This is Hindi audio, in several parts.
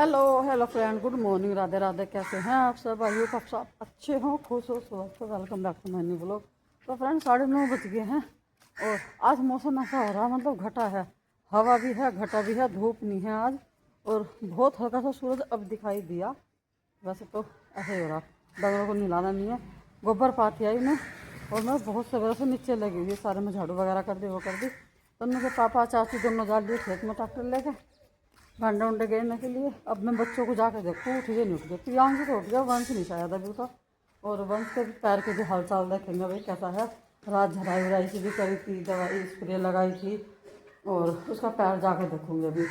Hello hello friend, good morning, Radhe Radhe. कैसे हैं आप सब? आइए आप सब अच्छे हों, खुश हो, स्वस्थ हो। Welcome back to my new blog. तो फ्रेंड 9:30 बज गए हैं और आज मौसम ऐसा हो रहा है, मतलब घटा है, हवा भी है, घटा भी है, धूप नहीं है आज। और बहुत हल्का सा सूरज अब दिखाई दिया। वैसे तो ऐसे ही हो रहा, डंगरों को नहलाना नहीं है। गोबर पाती आई मैं और मैं बहुत सवेरे से नीचे लगी हुई, सारे में झाड़ू वगैरह कर दी, वो कर दी। तो मेरे पापा चाची दोनों जा लिए खेत में ट्रैक्टर लेके भांडे उंडे गेरने के लिए। अब मैं बच्चों को जाकर देखूँ, उठ गए नहीं उठ गए। प्रियांशु तो उठ गया, वंश नहीं शायद अभी तो। और वंश के पैर के भी हाल चाल देखेंगे भाई कैसा है। रात झड़ाई वराई सी भी करी थी, दवाई स्प्रे लगाई थी और उसका पैर जाकर देखूँगी अभी,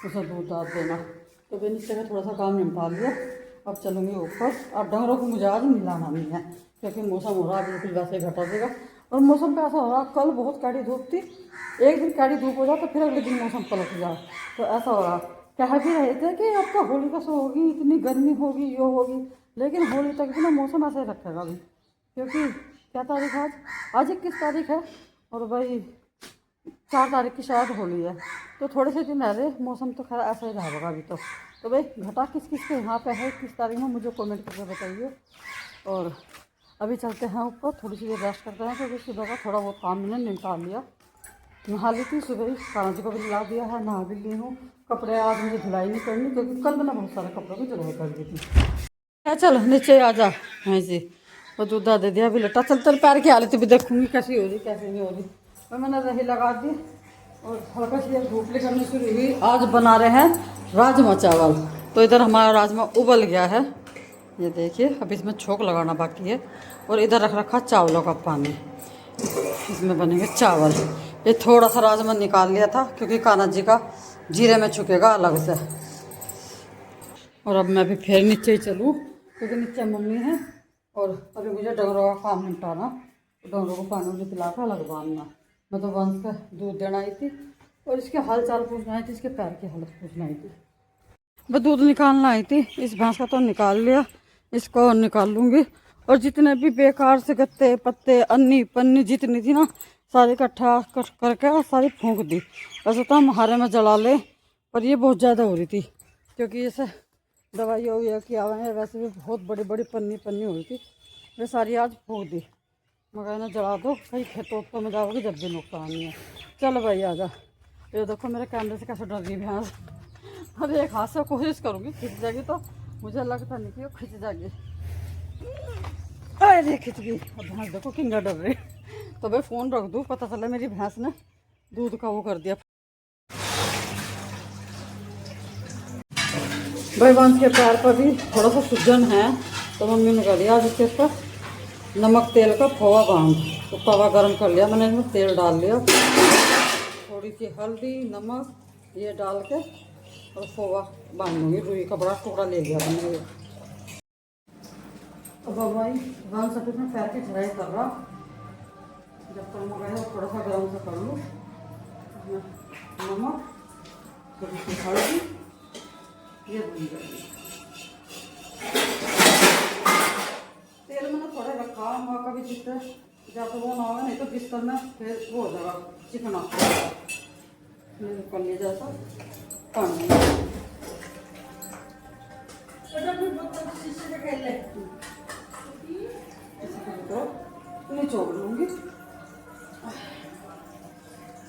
उसे दूध दाद देना। तो फिर नीचे में थोड़ा सा काम निपटा लिया, अब चलूँगी ऊपर। अब डंगरों को मुझे आज मिलाना नहीं है क्योंकि मौसम हो रहा है बिल्कुल वैसे ही घटा देगा। और मौसम का ऐसा हो रहा, कल बहुत कड़ी धूप थी, एक दिन कड़ी धूप हो जाए तो फिर अगले दिन मौसम पलट जाए। तो ऐसा हो रहा, कह भी रहे थे कि आपका होली का सो होगी, इतनी गर्मी होगी, ये होगी, लेकिन होली तक भी ना मौसम ऐसे ही रखेगा अभी। क्योंकि क्या तारीख है आज 21 तारीख है और भाई 4 तारीख की शायद होली है। तो थोड़े से दिन रह मौसम तो खैर ऐसा ही रहेगा अभी तो भाई घटा किस किस के यहाँ पे है, किस तारीख में, मुझे कमेंट करके बताइए। और अभी चलते हैं ऊपर, थोड़ी सी देर रेस्ट करते हैं क्योंकि सुबह का थोड़ा बहुत काम मैंने निपटा लिया। नहा ली थी सुबह ही, काना जी को भी नहा दिया है, नहा भी ली हूँ। कपड़े आज मुझे धुलाई नहीं करनी क्योंकि कल मैंने बहुत सारे कपड़ों की धुलाई कर दी थी। चल नीचे आ जा, हाँ जी। और दूध दे दिया अभी लटा, चल चल पैर की हालत भी देखूंगी कैसी हो रही कैसी नहीं हो रही। तो मैंने रही लगा दी और हल्का सी धूप निकलनी शुरू हुई। आज बना रहे हैं राजमा चावल। तो इधर हमारा राजमा उबल गया है, ये देखिए। अब इसमें छोंक लगाना बाकी है। और इधर रख रखा चावलों का पानी, इसमें बनेंगे चावल। ये थोड़ा सा राजमा निकाल लिया था क्योंकि कान्हा जी का जीरे में छुकेगा अलग से। और अब मैं भी फिर नीचे ही चलूँ क्योंकि नीचे मम्मी है और अभी मुझे डंगरों का काम निपटाना। डंगरों को पानी मुझे पिला कर अलग बांधना। मैं तो वंश का दूध देना आई थी और इसके हाल चाल पूछना आई थी, इसके पैर की हालत पूछना आई थी। मैं दूध निकालना आई थी, इस भैंस का तो निकाल लिया, इसको और निकाल लूँगी। और जितने भी बेकार से गत्ते पत्ते अन्नी पन्नी जितनी थी ना, सारी इकट्ठा करके और सारी फूंक दी। वैसे तो हम हारे में जला ले, पर ये बहुत ज़्यादा हो रही थी क्योंकि जैसे दवाई हो गया कि आवा है, वैसे भी बहुत बड़ी बड़ी पन्नी पन्नी हो रही थी। वे सारी आज फूंक दी, मगर इन्हें जला दो, कहीं खेतों तो में जाओगे जब भी नुकसान नहीं है। चल भाई आ जा। ये देखो मेरे कैमरे से कैसे डर रही भैंस। अब एक हाथ से कोशिश करूँगी, खिंच जाएगी तो मुझे लगता नहीं कि वो खिंच जाएगी। अरे खिंच गई। अब भैंस देखो किंगा डर रही। तो भाई फ़ोन रख दूँ, पता चला मेरी भैंस ने दूध का वो कर दिया। भाई वंश के पैर पर भी थोड़ा सा सूजन है तो मम्मी ने कर दिया आज इसके ऊपर नमक तेल का खोवा बांध। तो तवा गर्म कर लिया मैंने, इसमें तेल डाल लिया, थोड़ी सी हल्दी नमक ये डाल के और खोवा बांधूंगी। रुई का बड़ा टुकड़ा ले लिया मैंने। अब भाई वंश सब में पैर की झड़ाई कर रहा, जब तक मंगाया थोड़ा सा गर्म सा कर लूँ। नमक थोड़ी सी हल्दी ये भून जाएगी। तेल मैंने थोड़ा रखा मौका भी जितना जब वो ना हो, नहीं तो बिस्तर में फिर वो हो जाएगा चिकना कर लिया जैसा पानी। निचोड़ लूँगी,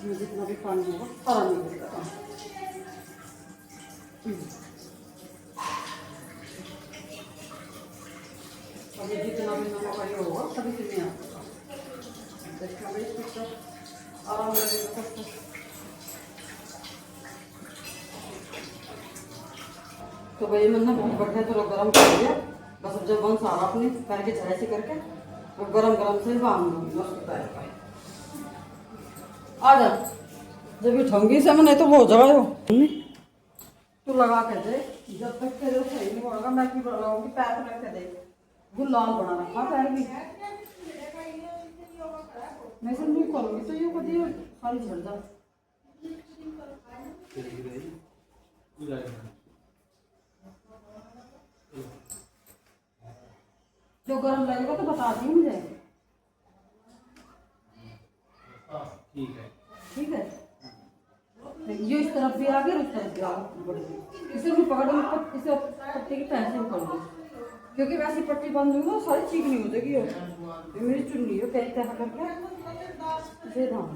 जितना भी पानी होगा सारा निकल जाएगा। अभी जितना भी नमक ये होगा तभी से नहीं आता देखना भाई कुछ आराम लगेगा सबको। तो भाई मैंने बहुत बढ़िया थोड़ा गर्म कर दिया। बस अब जब बंद सारा अपने पैर की झड़ाई से करके अब गरम गरम से बांध दूंगी उसके पैर का। आ जा जब उठाऊंगी से मैं, नहीं तो वो हो जाएगा। तू लगा के दे, जब तक तेरे सही नहीं होगा मैं क्यों लगाऊंगी। पैर पर रख के दे, गुलाल बना रखा पैर भी। मैं सब नहीं करूँगी तो ये कभी खाली झड़ जा। जो गर्म लगेगा तो बता दी मुझे। ठीक है, ठीक है। ये इस तरह तरफ भी आ गया, उस तरफ भी आ गया। इसे भी पकड़ो, इसे पट्टी की पैसे भी कर दो, क्योंकि वैसी पट्टी बंद हुई ना सारी चिकनी हो जाएगी। ये मेरी चुन्नी है, कहते हैं करके इसे धाम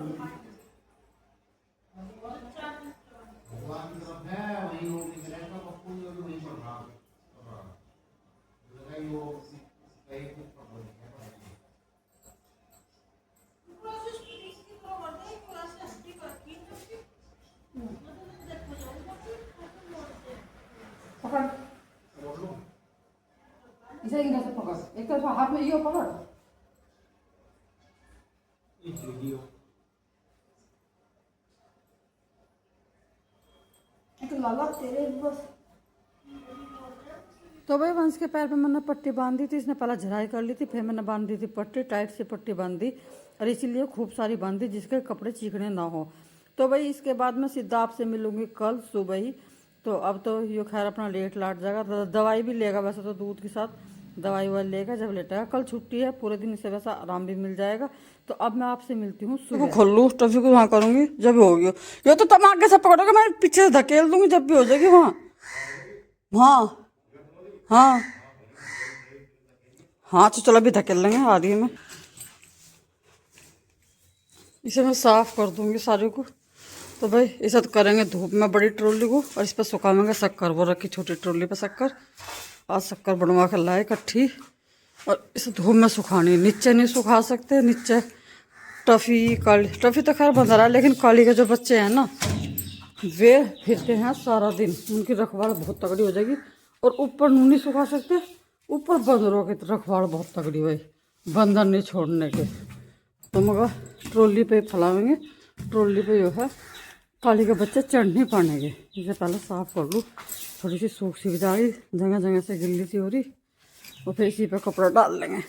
पकड़, इसे इधर से पकड़, एक तरफ हाथ में ये पकड़, एक लाला तेरे बस। तो भाई वंश के पैर पे मैंने पट्टी बांध दी थी, इसने पहले झराई कर ली थी, फिर मैंने बांध दी थी पट्टी, टाइट से पट्टी बांध दी, और इसीलिए खूब सारी बांध दी जिसके कपड़े चीकने ना हो। तो भाई इसके बाद मैं सीधा आपसे मिलूंगी कल सुबह ही। तो अब तो ये खैर अपना लेट लाट जाएगा, तो दवाई भी लेगा वैसे तो दूध के साथ, दवाई वाई लेगा जब लेटेगा। कल छुट्टी है पूरे दिन, इसे वैसा आराम भी मिल जाएगा। तो अब मैं आपसे मिलती हूँ सुबह। खोल लूँ टफी को वहाँ करूँगी जब भी होगी, ये तो तुम आगे से पकड़ोगे, मैं पीछे से धकेल दूंगी जब भी हो जाएगी वहाँ। हाँ हाँ हाँ, तो चलो अभी धकेल लेंगे आदि में। इसे मैं साफ कर दूंगी सारे को। तो भाई इसे तो करेंगे धूप में बड़ी ट्रॉली को, और इस पर सुखाएंगे शक्कर, वो रखी छोटी ट्रॉली पे शक्कर। आज शक्कर बनवा कर लाए इकट्ठी, और इसे धूप में सुखानी, नीचे नहीं सुखा सकते। नीचे टफ़ी काली, टफ़ी तो खैर बंद रहा है, लेकिन काली के जो बच्चे हैं ना वे फिरते हैं सारा दिन, उनकी रखवाल बहुत तगड़ी हो जाएगी। और ऊपर नहीं सुखा सकते, ऊपर बंदरों की रखवाल बहुत तगड़ी भाई, बंदर नहीं छोड़ने के। तो मगर ट्रॉली पे फैलाएंगे, ट्रॉली पे जो है काली के बच्चे चढ़ नहीं पाएंगे। इसे पहले साफ़ कर लूँ, थोड़ी सी सूख सी जा रही, जगह जगह से गिल्ली सी हो रही, और फिर इसी पे कपड़ा डाल लेंगे।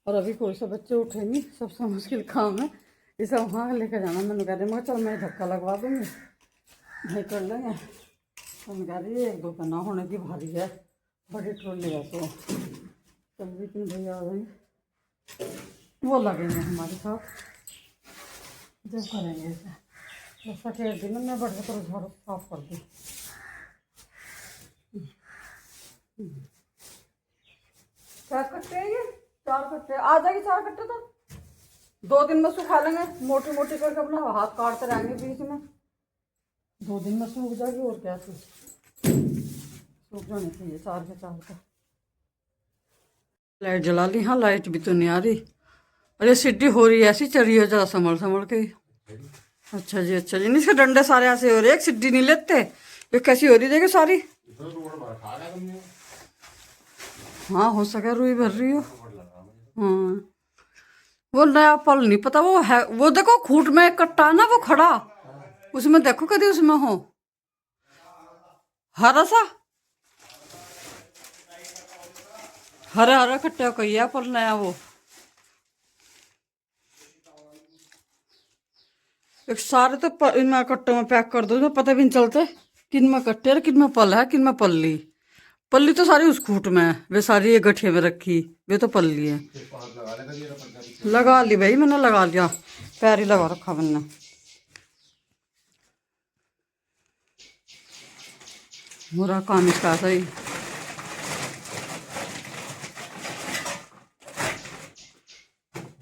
और अभी कोई से बच्चे उठे नहीं, सबसे मुश्किल काम है इसे वहाँ लेकर जाना। मैंने कह रही मगर चल मैं धक्का लगवा दूँगी, भाई कर लेंगे। तो मैं कह रही है 1-2 पे ना होने की भारी है, बड़ी ट्रॉली है। तो चल भी भैया आ गए, वो लगेंगे हमारे साथ जब करेंगे इसे। जैसा कि दिन में बढ़ के झाड़ू साफ कर दी। क्या कट्टे हैं ये? 4 कट्टे आ जाएगी, 4 कट्टे तो 2 दिन में सुखा लेंगे, मोटी मोटी करके अपना हाथ काटते रहेंगे बीच में, 2 दिन में सूख जाएगी। और क्या सूख जानी चाहिए 4 के 4 का। लाइट जला ली, हाँ लाइट भी तो नहीं आ रही। अरे सीढ़ी हो रही है ऐसी, चल रही है जरा संभल संभल के। अच्छा जी अच्छा जी, इसके डंडे सारे ऐसे हो रहे, एक सीढ़ी नहीं लेते, ये कैसी हो रही देखो सारी। हाँ हो सके रुई भर रही हो। हाँ वो नया पल नहीं पता, वो है वो देखो खूट में एक कट्टा ना वो खड़ा, उसमें देखो कभी उसमें हो हरा सा, हरा हरा कट्टा कही है पर नया वो। एक सारे तो इनमें कट्टों में पैक कर दो, पता भी नहीं चलते किन में कट्टे और किन में पल है, किन में पल्ली। पल्ली तो सारी उस खूट में है, वे सारी एक गठिया में रखी, वे तो पल्ली है। लगा ली भाई मैंने, लगा लिया, पैर ही लगा रखा मैंने। बुरा काम इसका सही।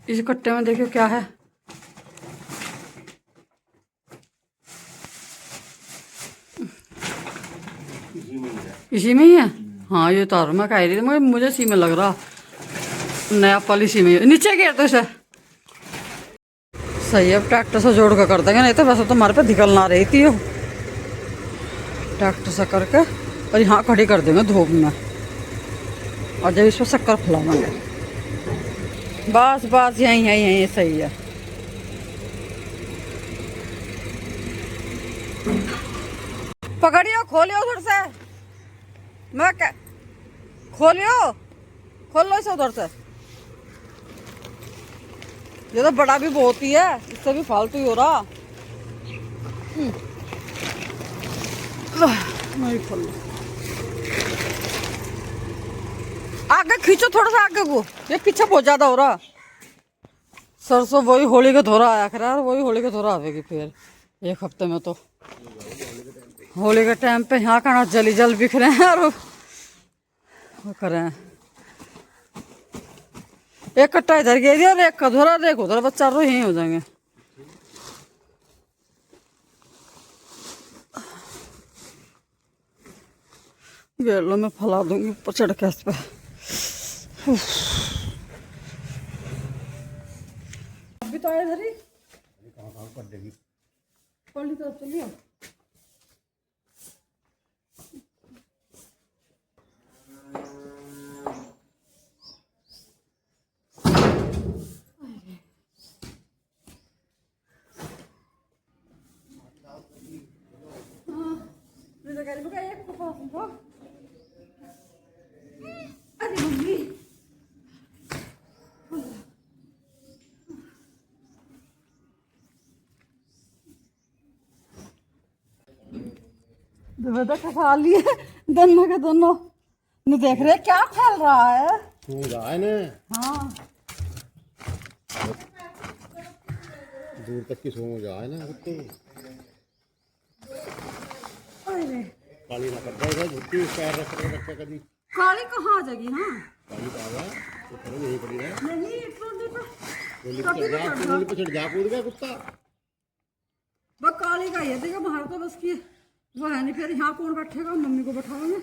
इस कट्टे में देखियो क्या है, इसी में ही है। हाँ ये तार मैं कह रही थी, मुझे इसी में लग रहा नया पल, इसी में नीचे गया तो इसे सही है। अब ट्रैक्टर से जोड़ कर देंगे, नहीं तो वैसे तो हमारे पे निकल ना रही थी वो, ट्रैक्टर से करके और यहाँ खड़ी कर देंगे धूप में, और जब इस पर शक्कर फैलाएंगे। बस बस यहीं है, यहीं सही है। पकड़ियो, खोलियो उधर से, मैं क्या खोलियो, खोल लो इसे उधर से। ये तो बड़ा भी बहुत ही है, इससे भी फालतू ही हो रहा। नहीं खोल लो, आगे खींचो थोड़ा सा आगे को, ये पीछे बहुत ज्यादा हो रहा। सरसों वही होली का धोरा आया खरा, वही होली का धोरा आवेगी फिर 1 हफ्ते में। तो होली के टाइम पे यहाँ का जली जल बिखरे हैं और वो कर रहे हैं। एक कट्टा इधर गिर दिया और एक का धोरा और एक उधर, बस चारों यहीं हो जाएंगे। गेलो में फैला दूंगी ऊपर चढ़ के इस पे। अभी तो आए इधर ही कर देगी पल्ली तरफ चलिए। खा लिए दोनों के दोनों ने, देख रहे क्या फैल रहा है। हाँ दूर तक की सो जा है ना कुत्ते। काली ना कर दे झुट्टी पैर रख के रखे कभी। काली कहाँ आ जाएगी। हाँ काली का आवा तो खड़े यही पड़ी है। नहीं ट्रॉली पे ट्रॉली पे चढ़ जा कूद गया कुत्ता। बस काली का ये देखो बाहर तो बस की वो है नहीं। फिर यहाँ कौन बैठेगा, मम्मी को बैठाओगे।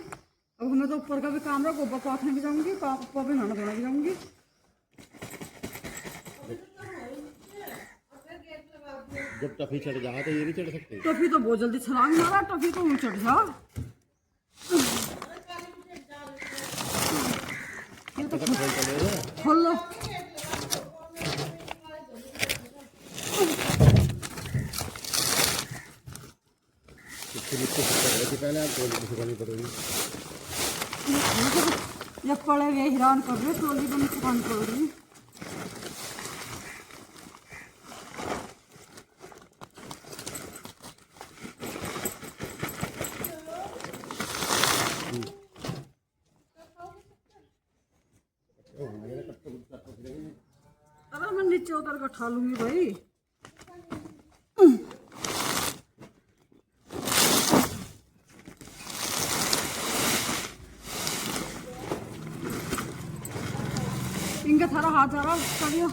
अब हमें तो ऊपर का भी काम रहा, गोबर पाथने भी जाऊंगी, ऊपर भी नहाना धोना भी जाऊंगी। जब टफी चढ़ जा तो ये नहीं चढ़ सकते। टफी तो बहुत जल्दी छलांग मारा, टफी तो चढ़ जा। ये तो खोल लो। पहले आप ट्रॉली पड़ेगी। ये पड़े हुए हैरान कर रहे, ट्रॉली को नहीं चुकानी पड़ेगी। अरे मैं नीचे उतर कर उठा लूंगी भाई। इनका थारा हाथ जा रहा करियो।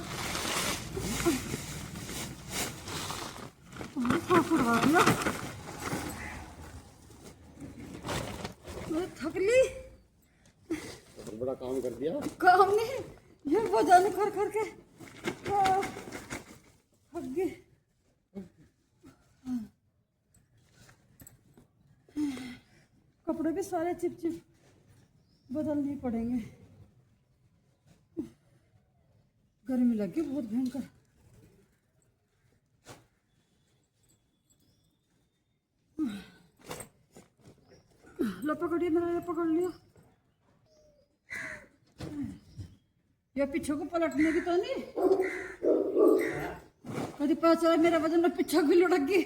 थक ली। बड़ा काम कर दिया। काम नहीं, ये वजन कर करके थक गई। कपड़े भी सारे चिप बदलने पड़ेंगे। गर्मी लगी बहुत भयंकर। लो पकड़िए, मेरा ये पकड़ लिया। ये पीछे को पलटने की तो नहीं, कभी पता चला मेरा वजन में पीछे भी लुढ़क गई।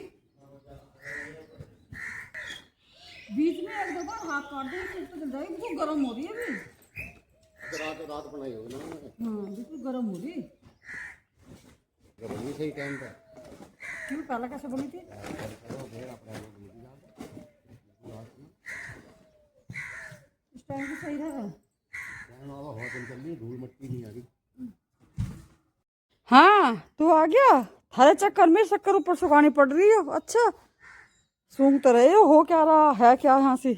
बीच में एक दो बार हाथ काट दे तो चल जाएगी। वो गर्म हो रही है अभी। रात बनाई होगी ना। हाँ बिल्कुल गर्म हो रही। बनी सही टाइम पे। क्यों पहले कैसे बनी थी? इस टाइम भी सही रहेगा। धूल मट्टी नहीं आ रही। हाँ तू आ गया। थारे चक्कर में शक्कर ऊपर सुखानी पड़ रही है। अच्छा सूंघ तो रहे हो क्या रहा है क्या यहाँ से।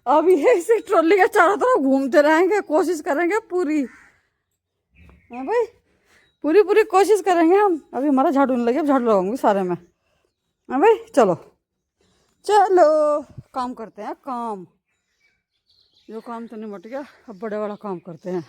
अब ये इसी ट्रॉली के चारों तरफ घूमते रहेंगे, कोशिश करेंगे पूरी। हाँ भाई पूरी पूरी कोशिश करेंगे हम। अभी हमारा झाड़ू नहीं लगे, झाड़ू लगाऊंगी सारे में। हाँ भाई चलो चलो काम करते हैं काम। जो काम तो निपट गया, अब बड़े वाला काम करते हैं।